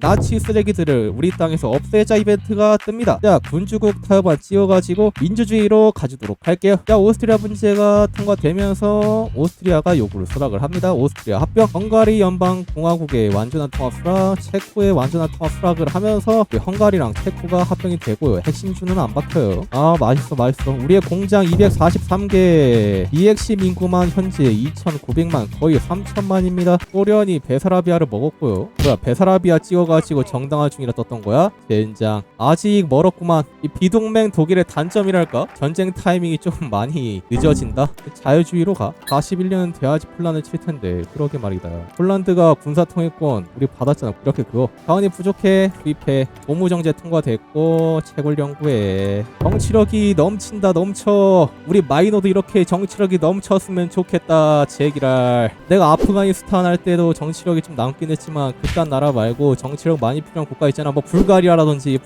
나치 쓰레기들을 우리 땅에서 없애자 이벤트가 뜹니다. 자, 군주국 타협안 찍어가지고 민주주의로 가주도록 할게요. 자, 오스트리아 문제가 통과되면서 오스트리아가 요구를 수락을 합니다. 오스트리아 합병. 헝가리 연방공화국의 완전한 통합 수락, 체코의 완전한 통합 수락을 하면서 헝가리랑 체코가 합병이 되고요. 핵심 주는 안 박혀요. 아, 맛있어. 우리의 공장 243개, 비핵심 인구만 현재 2,900만, 거의 3,000만입니다. 소련이 베사라비아를 먹었고요. 뭐야, 베사라비아 찍어가지고 정당화 중이라 떴던 거야? 젠장. 아직 멀었구만. 이 비동맹 독일의 단점이랄까? 전쟁 타이밍이 좀 많이 늦어진다? 자유주의로 가. 41년 돼야지 폴란드 칠 텐데. 그러게 말이다. 폴란드가 군사통일권 우리 받았잖아. 이렇게 그거. 자원이 부족해. 투입해. 고무정제 통과됐고 채굴 연구해. 정치력이 넘친다. 넘쳐. 우리 마이너도 이렇게 정치력이 넘쳤으면 좋겠다. 제기랄. 내가 아프가니스탄 할 때도 정치력이 좀 남긴 했지만 그딴 나라 말고 정치력 많이 필요한 국가 있잖아. 뭐 불가리아라든지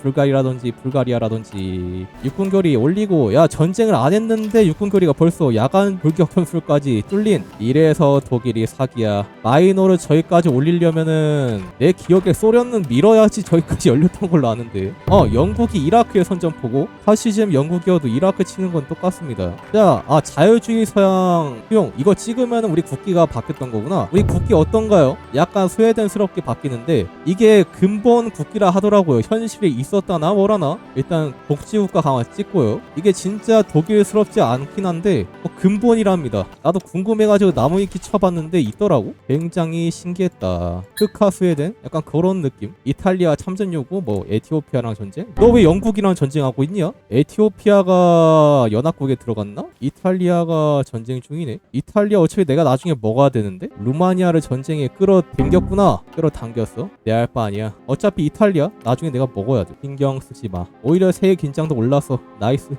육군교리 올리고. 야, 전쟁을 안 했는데 육군교리가 벌써 야간 불격 현술까지 뚫린. 이래서 독일이 사기야. 마이너를 저기까지 올리려면은 내 기억에 소련은 밀어야지 저기까지 열렸던 걸로 아는데. 영국이 이라크에 선전포고 파시즘 영국이어도 이라크 치는 건 똑같습니다. 자, 자유주의 서양 수용 이거 찍으면 우리 국기가 바뀌었던 거구나. 우리 국기 어떤가요? 약간 스웨덴스럽게 바뀌는데 이게 근본 국기라 하더라고요. 현실에 있었다나 뭐라나. 일단 복지국가 강화 찍고요. 이게 진짜 독일스럽지 않긴 한데 근본이랍니다. 나도 궁금해가지고 나무위키 쳐봤는데 있더라고. 굉장히 신기했다. 흑하 스웨덴? 약간 그런 느낌. 이탈리아 참전 요구, 뭐 에티오피아랑 전쟁? 너 왜 영국이랑 전쟁하고 있냐? 에티오피아가 연합국에 들어갔나? 이탈리아가 전쟁 중이네. 이탈리아 어차피 내가 나중에 먹어야 되는데? 루마니아를 전쟁에 끌어당겼구나. 끌어당겼어. 내 알 바 아니야. 어차피 이탈리아 나중에 내가 먹어야 돼. 신경 쓰지 마. 오히려 세계 긴장도 올라서 나이스.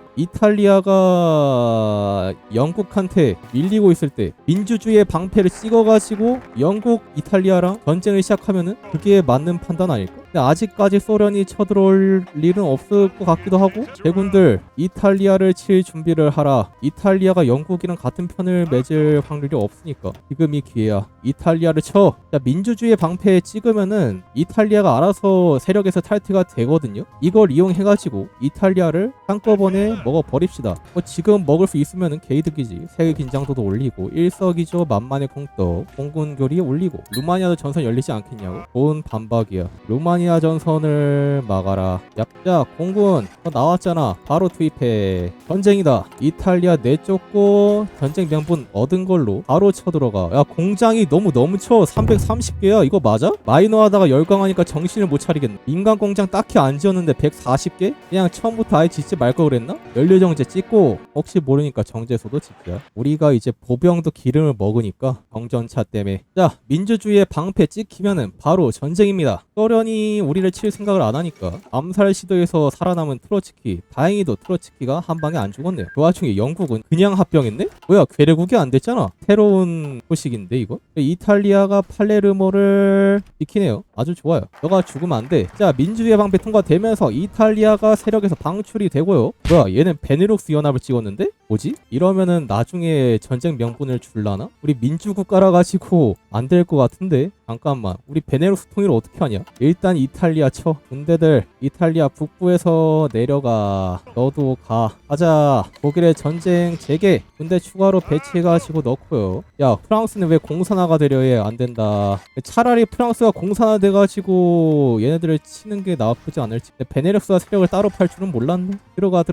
이탈리아가 영국한테 밀리고 있을 때 민주주의의 방패를 찍어가지고 영국 이탈리아랑 전쟁을 시작하면은 그게 맞는 판단 아닐까? 근데 아직까지 소련이 쳐들어올 일은 없을 것 같기도 하고. 대군들 이탈리아를 칠 준비를 하라. 이탈리아가 영국이랑 같은 편을 맺을 확률이 없으니까 지금이 기회야. 이탈리아를 쳐. 자, 민주주의의 방패에 찍으면은 이탈리아가 알아서 세력에서 탈퇴가 되거든요. 이걸 이용해가지고 이탈리아를 한꺼번에 먹어버립시다. 지금 먹을 수 있으면은 개이득이지. 세계 긴장도도 올리고 일석이조 만만의 공떡 공군교리 올리고. 루마니아도 전선 열리지 않겠냐고? 좋은 반박이야. 루마니아 전선을 막아라. 야, 공군 나왔잖아. 바로 투입해. 전쟁이다. 이탈리아 내쫓고 전쟁 명분 얻은 걸로 바로 쳐들어가. 야, 공장이 너무 넘쳐. 330개야. 이거 맞아? 마이너 하다가 열광하니까 정신을 못 차리겠네. 민간 공장 딱히 안 지었는데 140개? 그냥 처음부터 아예 짓지 말 걸 그랬나? 연료정제 찍고 혹시 모르니까 정제소도 짓자. 우리가 이제 보병도 기름을 먹으니까 정전차 때문에. 자, 민주주의의 방패 찍히면은 바로 전쟁입니다. 소련이 우리를 칠 생각을 안 하니까. 암살 시도에서 살아남은 트로츠키. 다행히도 트로츠키가 한 방에 안 죽었네요. 그 와중에 영국은 그냥 합병했네? 뭐야, 괴뢰국이 안 됐잖아. 새로운 소식인데 이거? 이탈리아가 팔레르모를 지키네요. 아주 좋아요. 너가 죽으면 안 돼. 자, 민주주의 방패 통과되면서 이탈리아가 세력에서 방출이 되고요. 뭐야, 얘는 베네룩스 연합을 찍었는데? 뭐지? 이러면은 나중에 전쟁 명분을 줄라나? 우리 민주국가라 가지고 안 될 것 같은데? 잠깐만, 우리 베네룩스 통일을 어떻게 하냐? 일단 이탈리아 쳐. 군대들 이탈리아 북부에서 내려가. 너도 가자. 독일의 전쟁 재개. 군대 추가로 배치해가지고 넣고요. 야, 프랑스는 왜 공산화가 되려 해? 안 된다. 차라리 프랑스가 공산화 돼가지고 얘네들을 치는 게 나쁘지 않을지. 베네룩스가 세력을 따로 팔 줄은 몰랐네. 들어가.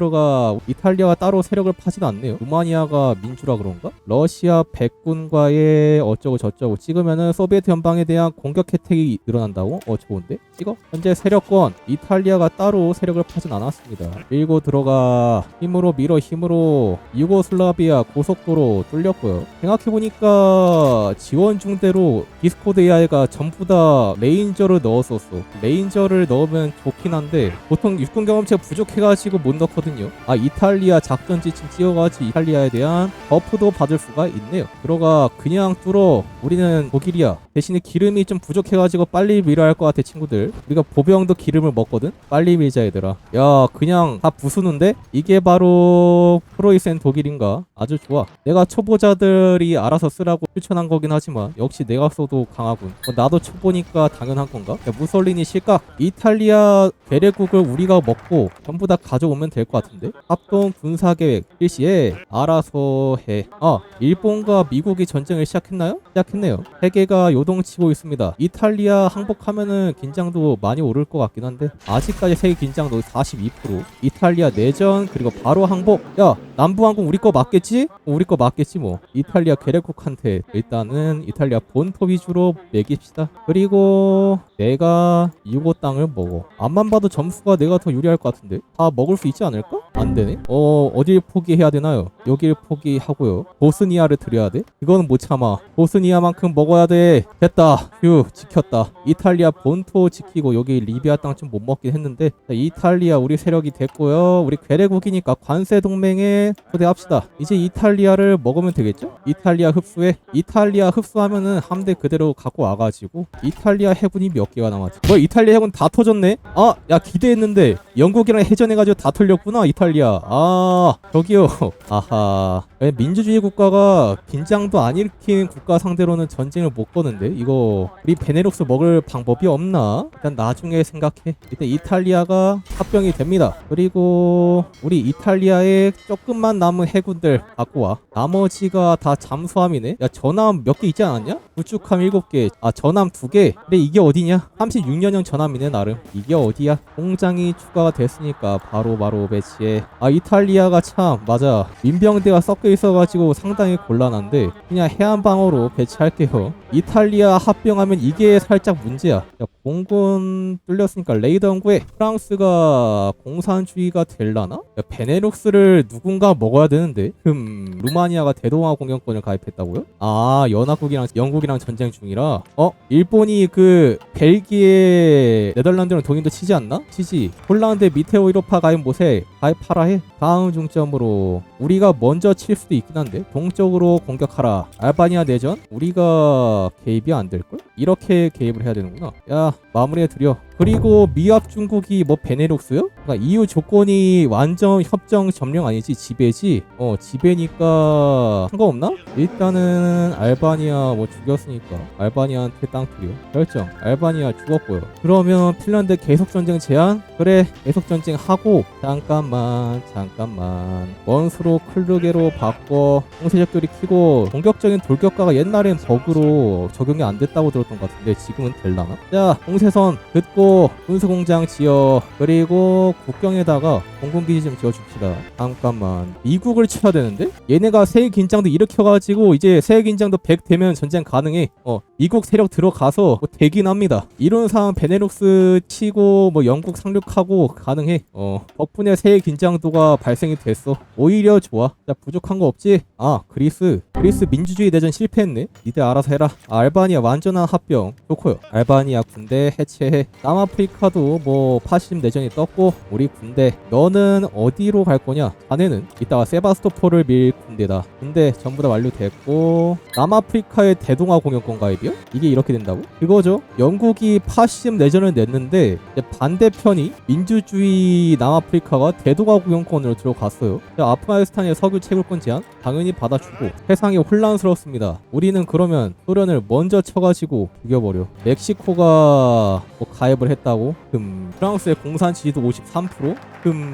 이탈리아가 따로 세력을 파진 않네요. 루마니아가 민주라 그런가? 러시아 백군과의 어쩌고 저쩌고 찍으면은 소비에트 연방에 대한 공격 혜택이 늘어난다고? 좋은데? 찍어? 현재 세력권 이탈리아가 따로 세력을 파진 않았습니다. 밀고 들어가. 힘으로 밀어. 힘으로. 유고슬라비아 고속도로 뚫렸고요. 생각해보니까 지원 중대로 디스코드 AI가 전부 다 레인저를 넣었었어. 레인저를 넣으면 좋긴 한데 보통 육군 경험치가 부족해가지고 못 넣거든요. 이탈리아 작전 지침 여러 가지 이탈리아에 대한 버프도 받을 수가 있네요. 들어가 그냥 뚫어. 우리는 독일이야. 대신에 기름이 좀 부족해가지고 빨리 밀어야 할 것 같아 친구들. 우리가 보병도 기름을 먹거든. 빨리 밀자 얘들아. 야 그냥 다 부수는데 이게 바로 프로이센 독일인가? 아주 좋아. 내가 초보자들이 알아서 쓰라고 추천한 거긴 하지만 역시 내가 써도 강하군. 나도 초보니까 당연한 건가? 야, 무솔리니 실각. 이탈리아 괴뢰국을 우리가 먹고 전부 다 가져오면 될 것 같은데? 합동 군사계획 실시에 알아서 해. 일본과 미국이 전쟁을 시작했나요? 시작했네요. 세계가 요동치고 있습니다. 이탈리아 항복하면은 긴장도 많이 오를 것 같긴 한데 아직까지 세계 긴장도 42%. 이탈리아 내전 그리고 바로 항복. 야 남부항공 우리 거 맞겠지? 우리 거 맞겠지 뭐. 이탈리아 괴뢰국한테 일단은 이탈리아 본토 위주로 매깁시다. 그리고 내가 유고 땅을 먹어. 앞만 봐도 점수가 내가 더 유리할 것 같은데 다 먹을 수 있지 않을까? 안 되네. 어딜 포기해야 되나요? 여길 포기하고요. 보스니아를 드려야 돼? 이거는 못 참아. 보스니아만큼 먹어야 돼. 됐다. 휴 지켰다. 이탈리아 본토 지키고 여기 리비아 땅 좀 못 먹긴 했는데 자, 이탈리아 우리 세력이 됐고요. 우리 괴뢰국이니까 관세 동맹에 초대합시다. 이제 이탈리아를 먹으면 되겠죠? 이탈리아 흡수해. 이탈리아 흡수하면은 함대 그대로 갖고 와가지고 이탈리아 해군이 몇 개가 남았지? 뭐 이탈리아 해군 다 터졌네? 야 기대했는데 영국이랑 해전해가지고 다 털렸구나 이탈리아. 저기요. 아하. 민주주의 국가가 긴장도 안 일으킨 국가 상대로는 전쟁을 못 거는데 이거 우리 베네룩스 먹을 방법이 없나? 일단 나중에 생각해. 일단 이탈리아가 합병이 됩니다. 그리고 우리 이탈리아에 조금만 남은 해군들 갖고 와. 나머지가 다 잠수함이네. 야 전함 몇 개 있지 않았냐? 구축함 7개. 전함 2개. 근데 이게 어디냐? 36년형 전함이네 나름. 이게 어디야? 공장이 추가가 됐으니까 바로 배치해. 이탈리아가 참 맞아. 민병대가 섞여 있어가지고 상당히 곤란한데 그냥 해안방어로 배치할게요. 이탈리아 합병하면 이게 살짝 문제야. 야, 공군 뚫렸으니까 레이더 연구해. 프랑스가 공산주의가 될라나? 야, 베네룩스를 누군가 먹어야 되는데 루마니아가 대동아 공영권을 가입했다고요? 연합국이랑 영국이랑 전쟁 중이라 일본이 그 벨기에 네덜란드랑 동인도 치지 않나? 치지. 폴란드 미테오 1호파 가입 못해. 가입하라 해. 다음 중점으로 우리가 먼저 칠 수도 있긴 한데 동쪽으로 공격하라. 알바니아 내전? 우리가 개입이 안 될걸? 이렇게 개입을 해야 되는구나. 야 마무리해드려. 그리고 미합 중국이 뭐 베네룩스요? 그러니까 EU 조건이 완전 협정 점령 아니지 지배지? 지배니까 상관없나? 일단은 알바니아 뭐 죽였으니까 알바니아한테 땅 드려. 결정. 알바니아 죽었고요. 그러면 핀란드 계속전쟁 제한? 그래 계속전쟁 하고 잠깐만 원수로 클르게로 바꿔. 홍세적들이 키고 공격적인 돌격가가 옛날엔 버그로 적용이 안 됐다고 들었던 것 같은데 지금은 될라나? 자 홍세선 듣고 군수공장 지어. 그리고 국경에다가 공군기지 좀 지어줍시다. 잠깐만 미국을 쳐야 되는데? 얘네가 세계 긴장도 일으켜가지고 이제 세계 긴장도 100 되면 전쟁 가능해. 미국 세력 들어가서 뭐 대기납니다. 이런 상황 베네룩스 치고 뭐 영국 상륙하고 가능해. 덕분에 세계 긴장도가 발생이 됐어. 오히려 좋아. 자 부족한 거 없지? 그리스 민주주의 내전 실패했네. 니들 알아서 해라. 알바니아 완전한 합병 좋고요. 알바니아 군대 해체해. 남아프리카도 뭐 파시즘 내전이 떴고 우리 군대 너는 어디로 갈 거냐? 자네는 이따가 세바스토폴을 밀 군대다. 군대 전부 다 완료됐고 남아프리카의 대동아 공영권 가입이요? 이게 이렇게 된다고? 그거죠. 영국이 파시즘 내전을 냈는데 이제 반대편이 민주주의 남아프리카가 대동아 공영권으로 들어갔어요. 아프가니스탄의 석유 채굴권 제한 당연히 받아주고 세상이 혼란스럽습니다. 우리는 그러면 소련을 먼저 쳐가지고 죽여버려. 멕시코가 뭐 가입을 했다고? 프랑스의 공산 지지도 53%?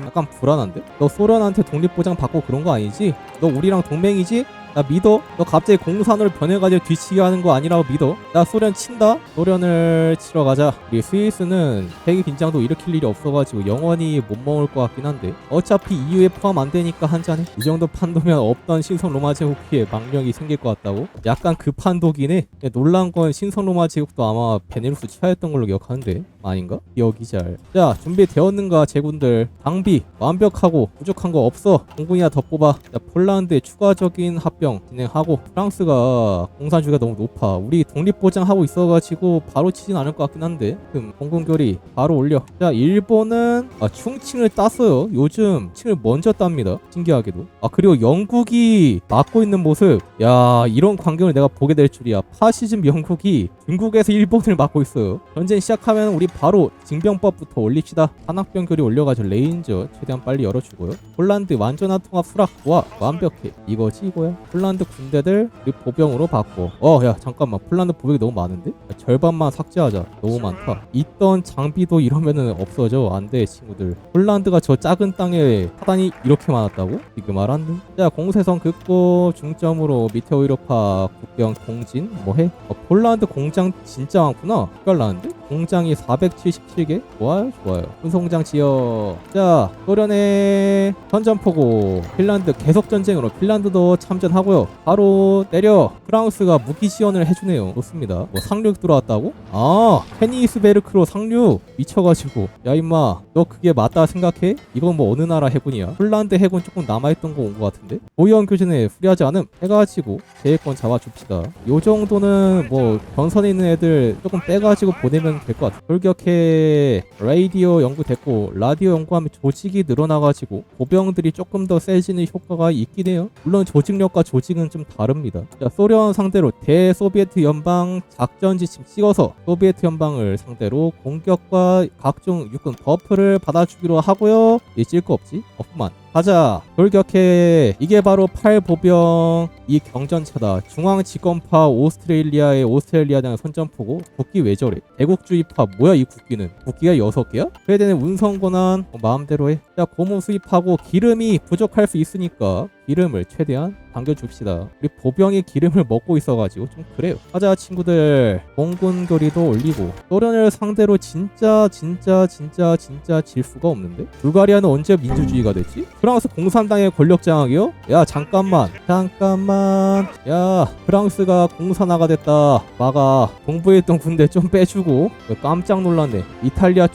약간 불안한데? 너 소련한테 독립보장 받고 그런 거 아니지? 너 우리랑 동맹이지? 나 믿어? 너 갑자기 공산으로 변해가지고 뒤치기 하는 거 아니라고 믿어? 나 소련 친다? 소련을 치러 가자. 우리 스위스는 세계 긴장도 일으킬 일이 없어가지고 영원히 못 먹을 것 같긴 한데 어차피 EU에 포함 안 되니까 한잔해. 이 정도 판도면 없던 신성 로마 제국에 망령이 생길 것 같다고? 약간 그 판도긴 해. 놀란 건 신성 로마 제국도 아마 베네룩스 치하였던 걸로 기억하는데 아닌가? 기억이 잘. 자 준비되었는가 제군들. 장비 완벽하고 부족한 거 없어. 공군이나 더 뽑아. 자 폴란드의 추가적인 합병 보병 진행하고 프랑스가 공산주의가 너무 높아. 우리 독립보장하고 있어가지고 바로 치진 않을 것 같긴 한데 공군교리 바로 올려. 자 일본은 충칭을 땄어요. 요즘 칭을 먼저 땁니다. 신기하게도. 그리고 영국이 막고 있는 모습. 야 이런 광경을 내가 보게 될 줄이야. 파시즘 영국이 중국에서 일본을 막고 있어요. 전쟁 시작하면 우리 바로 징병법부터 올립시다. 산악병 교리 올려가지고 레인저 최대한 빨리 열어주고요. 폴란드 완전한 통합 수락. 와 완벽해. 이거지 이거야. 폴란드 군대들 우리 보병으로 바꿔. 야 잠깐만 폴란드 보병이 너무 많은데? 절반만 삭제하자. 너무 많다. 있던 장비도 이러면은 없어져. 안돼 친구들. 폴란드가 저 작은 땅에 사단이 이렇게 많았다고? 지금 말한데? 자 공세선 긋고 중점으로 미테오 유로파 국경 공진 뭐해? 폴란드 공장 진짜 많구나. 헷갈나는데? 공장이 477개? 좋아요 좋아요. 운송장 지어. 자 소련의 선전포고. 핀란드 계속 전쟁으로 핀란드도 참전하고요. 바로 때려. 프랑스가 무기 지원을 해주네요. 좋습니다. 뭐 상륙 들어왔다고? 케니스베르크로 상륙. 미쳐가지고 야 임마 너 그게 맞다 생각해? 이건 뭐 어느 나라 해군이야? 폴란드 해군 조금 남아있던 거 온 거 같은데? 보위원 교전에 수리하지 않음 해가지고 제해권 잡아줍시다. 요 정도는 뭐 전선에 있는 애들 조금 빼가지고 보내면 될 것 같아. 돌격해. 라디오 연구됐고 라디오 연구하면 조직이 늘어나가지고 보병들이 조금 더 세지는 효과가 있긴 해요. 물론 조직력과 조직은 좀 다릅니다. 자 소련 상대로 대소비에트 연방 작전 지침 찍어서 소비에트 연방을 상대로 공격과 각종 육군 버프를 받아주기로 하고요. 찔 거 없지? 없구만. 가자. 돌격해. 이게 바로 8보병 이 경전차다. 중앙 직권파 오스트레일리아의 오스트레일리아장 선전포고. 국기 왜 저래? 대국주의파 뭐야 이 국기는? 국기가 6개야? 그래야 되는 운송권한 마음대로 해. 자 고무 수입하고 기름이 부족할 수 있으니까 기름을 최대한 당겨줍시다. 우리 보병이 기름을 먹고 있어가지고 좀 그래요. 가자 친구들. 공군교리도 올리고. 소련을 상대로 진짜 질 수가 없는데? 불가리아는 언제 민주주의가 됐지? 프랑스 공산당의 권력장악이요? 야 잠깐만 야 프랑스가 공산화가 됐다. 막아. 동부에 있던 군대 좀 빼주고. 깜짝 놀랐네. 이탈리아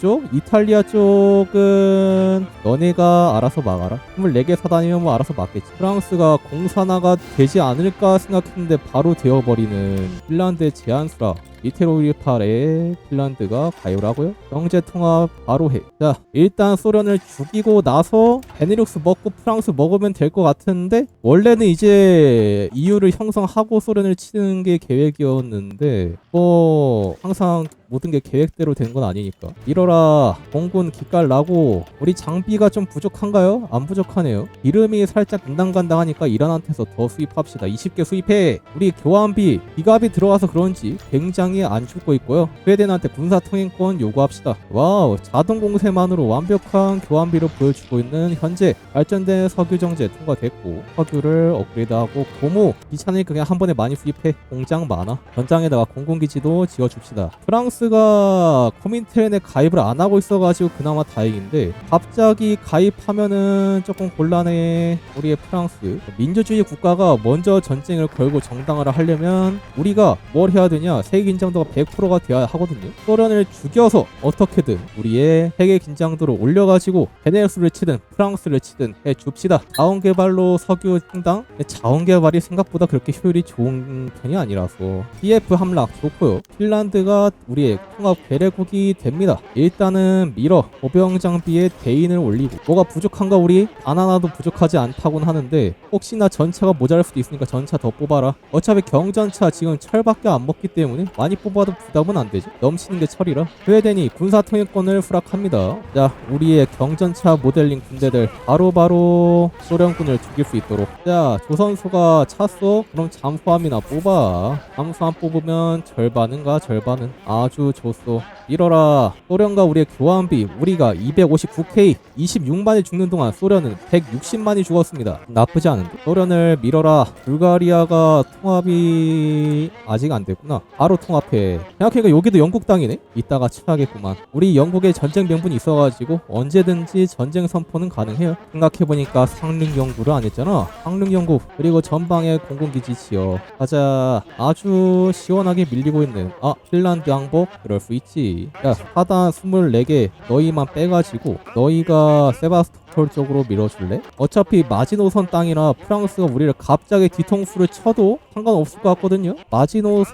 쪽은 너네가 알아서 막아라. 24개 사단이면 뭐 알아서 막겠지. 프랑스가 공산화가 되지 않을까 생각했는데 바로 되어버리는 핀란드의 제안수라. 미테로유파에 핀란드가 가입을 하고요. 경제통합 바로 해. 자 일단 소련을 죽이고 나서 베네룩스 먹고 프랑스 먹으면 될 것 같은데 원래는 이제 EU를 형성하고 소련을 치는 게 계획이었는데 뭐 항상 모든 게 계획대로 된 건 아니니까. 이러라. 공군 기깔 나고. 우리 장비가 좀 부족한가요? 안 부족하네요. 기름이 살짝 간당간당하니까 이란한테서 더 수입합시다. 20개 수입해. 우리 교환비 기갑이 들어와서 그런지 굉장히 안 죽고 있고요. 스웨덴한테 군사통행권 요구합시다. 와우 자동 공세만으로 완벽한 교환비를 보여주고 있는 현재. 발전된 석유 정제 통과됐고 석유를 업그레이드하고 고무 귀찮으니까 그냥 한 번에 많이 수입해. 공장 많아. 전장에다가 공군기지도 지어줍시다. 프랑스가 코민텔에 가입을 안 하고 있어가지고 그나마 다행인데 갑자기 가입하면은 조금 곤란해. 우리의 프랑스 민주주의 국가가 먼저 전쟁을 걸고 정당화를 하려면 우리가 뭘 해야 되냐? 세계 긴장도가 100%가 돼야 하거든요. 소련을 죽여서 어떻게든 우리의 세계 긴장도를 올려가지고 베네루스를 치든 프랑스를 치든 해줍시다. 자원개발로 석유 충당. 자원개발이 생각보다 그렇게 효율이 좋은 편이 아니라서 TF 함락 좋고요. 핀란드가 우리의 통합 괴뢰국이 됩니다. 일단은 밀어. 보병 장비에 대인을 올리고. 뭐가 부족한가? 우리 단 하나도 부족하지 않다곤 하는데 혹시나 전차가 모자랄 수도 있으니까 전차 더 뽑아라. 어차피 경전차 지금 철밖에 안 먹기 때문에 많이 뽑아도 부담은 안 되죠. 넘치는 게 철이라. 스웨덴이 군사통일권을 수락합니다. 자 우리의 경전차 모델링 군대들 바로바로 소련군을 죽일 수 있도록. 자 조선소가 찼어? 그럼 잠수함이나 뽑아. 잠수함 뽑으면 절반은가? 절반은 아주 좋소. 밀어라. 소련과 우리의 교환비. 우리가 259K 26만이 죽는 동안 소련은 160만이 죽었습니다. 나쁘지 않은데. 소련을 밀어라. 불가리아가 통합이 아직 안 됐구나. 바로 통합해. 생각해보니까 여기도 영국 땅이네. 이따가 쳐야겠구만. 우리 영국에 전쟁 명분이 있어가지고 언제든지 전쟁 선포는 가능해요. 생각해보니까 상륙 연구를 안 했잖아. 상륙 연구. 그리고 전방에 공군기지 지어. 가자. 아주 시원하게 밀리고 있는 핀란드 항복. 그럴 수 있지. 야 사단 24개 너희만 빼가지고 너희가 세바스토 세바스토폴 쪽으로 밀어줄래? 어차피 마지노선 땅이라 프랑스가 우리를 갑자기 뒤통수를 쳐도 상관없을 것 같거든요. 마지노선에서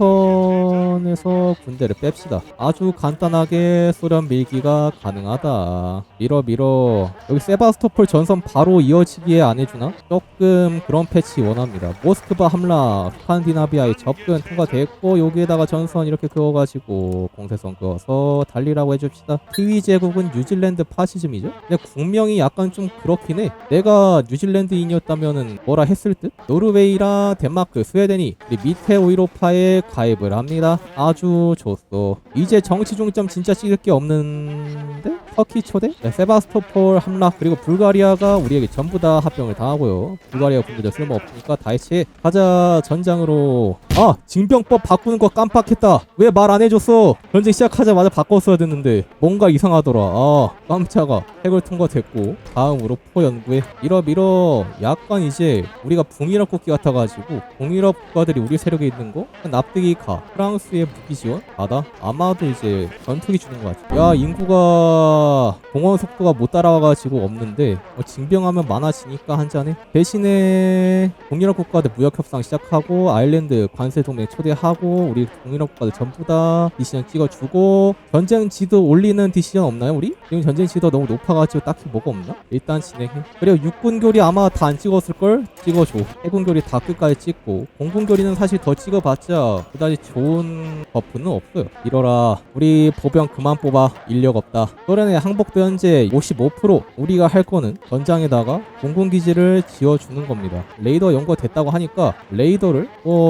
군대를 뺍시다. 아주 간단하게 소련 밀기가 가능하다. 밀어. 여기 세바스토폴 전선 바로 이어지기에 안 해주나? 조금 그런 패치 원합니다. 모스크바 함락, 스칸디나비아의 접근 통과됐고 여기에다가 전선 이렇게 그어가지고 공세선 그어서 달리라고 해줍시다. 키위 제국은 뉴질랜드 파시즘이죠? 근데 국명이 약간 좀 그렇긴 해. 내가 뉴질랜드인이었다면은 뭐라 했을 듯? 노르웨이랑 덴마크, 스웨덴이 우리 밑에 오이로파에 가입을 합니다. 아주 좋소. 이제 정치 중점 진짜 찍을 게 없는데? 터키 초대? 네, 세바스토폴 함락 그리고 불가리아가 우리에게 전부 다 합병을 당하고요. 불가리아 군대들 쓸모없으니까 다 해체. 가자 전장으로. 아! 징병법 바꾸는 거 깜빡했다. 왜 말 안 해줬어? 전쟁 시작하자마자 바꿨어야 됐는데 뭔가 이상하더라. 아 깜짝아. 핵을 통과됐고 다음으로 포 연구에 밀어. 약간 이제 우리가 북유럽 국기 같아가지고 북유럽 국가들이 우리 세력에 있는 거 납득이 가. 프랑스의 무기 지원 받아. 아마도 이제 전투기 주는 거 같아. 야 인구가 공원 속도가 못 따라와가지고 없는데 징병하면 많아지니까 한잔해. 대신에 북유럽 국가들 무역 협상 시작하고 아일랜드 관세 동맹 초대하고 우리 북유럽 국가들 전부 다 디시전 찍어주고 전쟁 지도 올리는 디시전 없나요 우리? 지금 전쟁 지도 너무 높아가지고 딱히 뭐가 없나? 일단 진행해. 그리고 육군 교리 아마 다 안 찍었을걸? 찍어줘. 해군 교리 다 끝까지 찍고 공군 교리는 사실 더 찍어봤자 그다지 좋은 버프는 없어요. 이러라. 우리 보병 그만 뽑아. 인력 없다. 소련의 항복도 현재 55%. 우리가 할 거는 전장에다가 공군기지를 지어주는 겁니다. 레이더 연구 됐다고 하니까 레이더를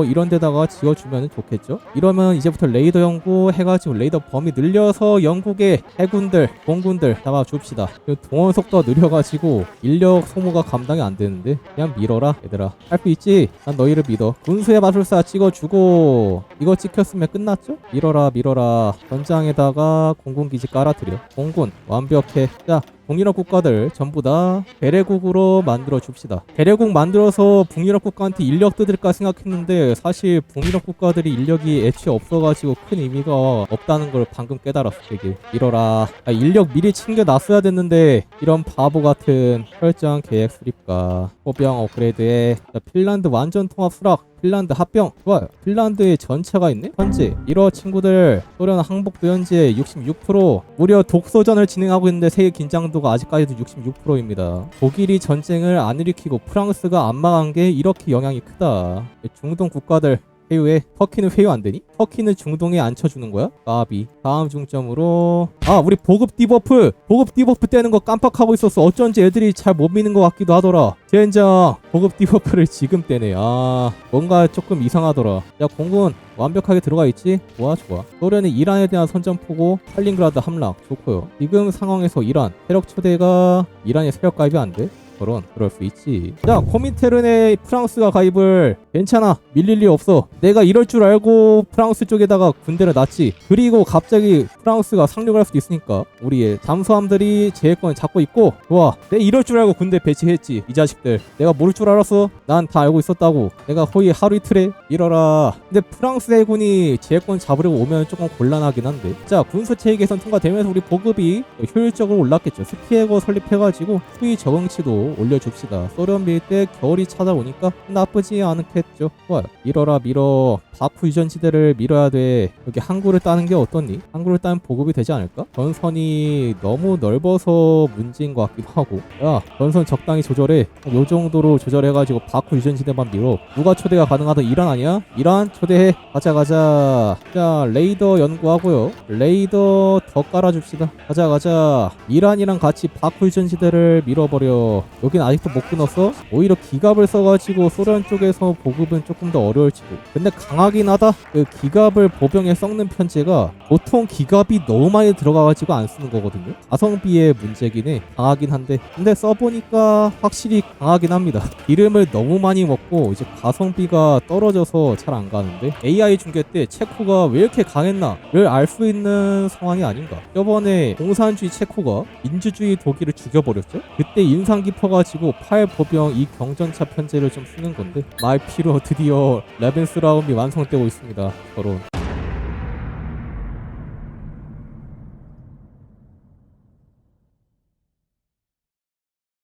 이런 데다가 지어주면 좋겠죠. 이러면 이제부터 레이더 연구 해가지고 레이더 범위 늘려서 영국의 해군들 공군들 잡아줍시다. 동원 속도가 느려가지고 인력 소모가 감당이 안 되는데 그냥 밀어라 얘들아. 할 수 있지? 난 너희를 믿어. 군수의 마술사 찍어주고 이거 찍혔으면 끝났죠? 밀어라. 전장에다가 공군기지 깔아드려. 공군 완벽해. 자 북유럽 국가들 전부 다 배례국으로 만들어 줍시다. 배례국 만들어서 북유럽 국가한테 인력 뜯을까 생각했는데 사실 북유럽 국가들이 인력이 애초에 없어가지고 큰 의미가 없다는 걸 방금 깨달았어. 되게 밀어라. 인력 미리 챙겨놨어야 됐는데 이런 바보 같은 설정 계획 수립과 포병 업그레이드에 핀란드 완전 통합 수락. 핀란드 합병 좋아요. 핀란드에 전차가 있네. 현재 이러 친구들 소련 항복도 현재 66%. 무려 독소전을 진행하고 있는데 세계 긴장도가 아직까지도 66%입니다. 독일이 전쟁을 안 일으키고 프랑스가 안 망한 게 이렇게 영향이 크다. 중동 국가들 회유해. 터키는 회유 안 되니? 터키는 중동에 앉혀주는 거야? 까비. 다음 중점으로 우리 보급 디버프 떼는 거 깜빡하고 있었어. 어쩐지 애들이 잘 못 미는 것 같기도 하더라. 젠장 보급 디버프를 지금 떼네. 뭔가 조금 이상하더라. 야 공군 완벽하게 들어가 있지? 좋아. 소련이 이란에 대한 선전포고 칼린그라드 함락 좋고요. 지금 상황에서 이란 세력 초대가 이란의 세력 가입이 안 돼? 그럴 수 있지. 자 코민테른에 프랑스가 가입을 괜찮아. 밀릴 리 없어. 내가 이럴 줄 알고 프랑스 쪽에다가 군대를 놨지. 그리고 갑자기 프랑스가 상륙할 수도 있으니까 우리의 잠수함들이 제해권을 잡고 있고 좋아. 내가 이럴 줄 알고 군대 배치했지. 이 자식들 내가 모를 줄 알았어? 난 다 알고 있었다고. 내가 거의 하루 이틀에 이러라. 근데 프랑스 해군이 제해권 잡으려고 오면 조금 곤란하긴 한데 자 군수체계 개선 통과되면서 우리 보급이 효율적으로 올랐겠죠. 스피해거 설립해가지고 수위 적응치도 올려줍시다. 소련 밀 때 겨울이 찾아오니까 나쁘지 않겠죠. 좋아요. 밀어. 바쿠 유전지대를 밀어야 돼. 여기 항구를 따는 게 어떻니? 항구를 따면 보급이 되지 않을까? 전선이 너무 넓어서 문제인 것 같기도 하고. 야 전선 적당히 조절해. 요 정도로 조절해가지고 바쿠 유전지대만 밀어. 누가 초대가 가능하다? 이란 아니야? 이란 초대해. 가자. 자 레이더 연구하고요. 레이더 더 깔아줍시다. 가자. 이란이랑 같이 바쿠 유전지대를 밀어버려. 여긴 아직도 못 끊었어? 오히려 기갑을 써가지고 소련 쪽에서 보급은 조금 더 어려울지도. 근데 강하긴 하다. 그 기갑을 보병에 썩는 편제가 보통 기갑이 너무 많이 들어가가지고 안 쓰는 거거든요. 가성비의 문제긴 해. 강하긴 한데 근데 써보니까 확실히 강하긴 합니다. 기름을 너무 많이 먹고 이제 가성비가 떨어져서 잘 안 가는데 AI 중계 때 체코가 왜 이렇게 강했나를 알 수 있는 상황이 아닌가. 저번에 공산주의 체코가 민주주의 독일을 죽여버렸죠. 그때 인상 깊어가지고 파일 보병 이 경전차 편제를 좀 쓰는 건데 말 필요 드디어 레벤스라움이 완성되고 있습니다. 저런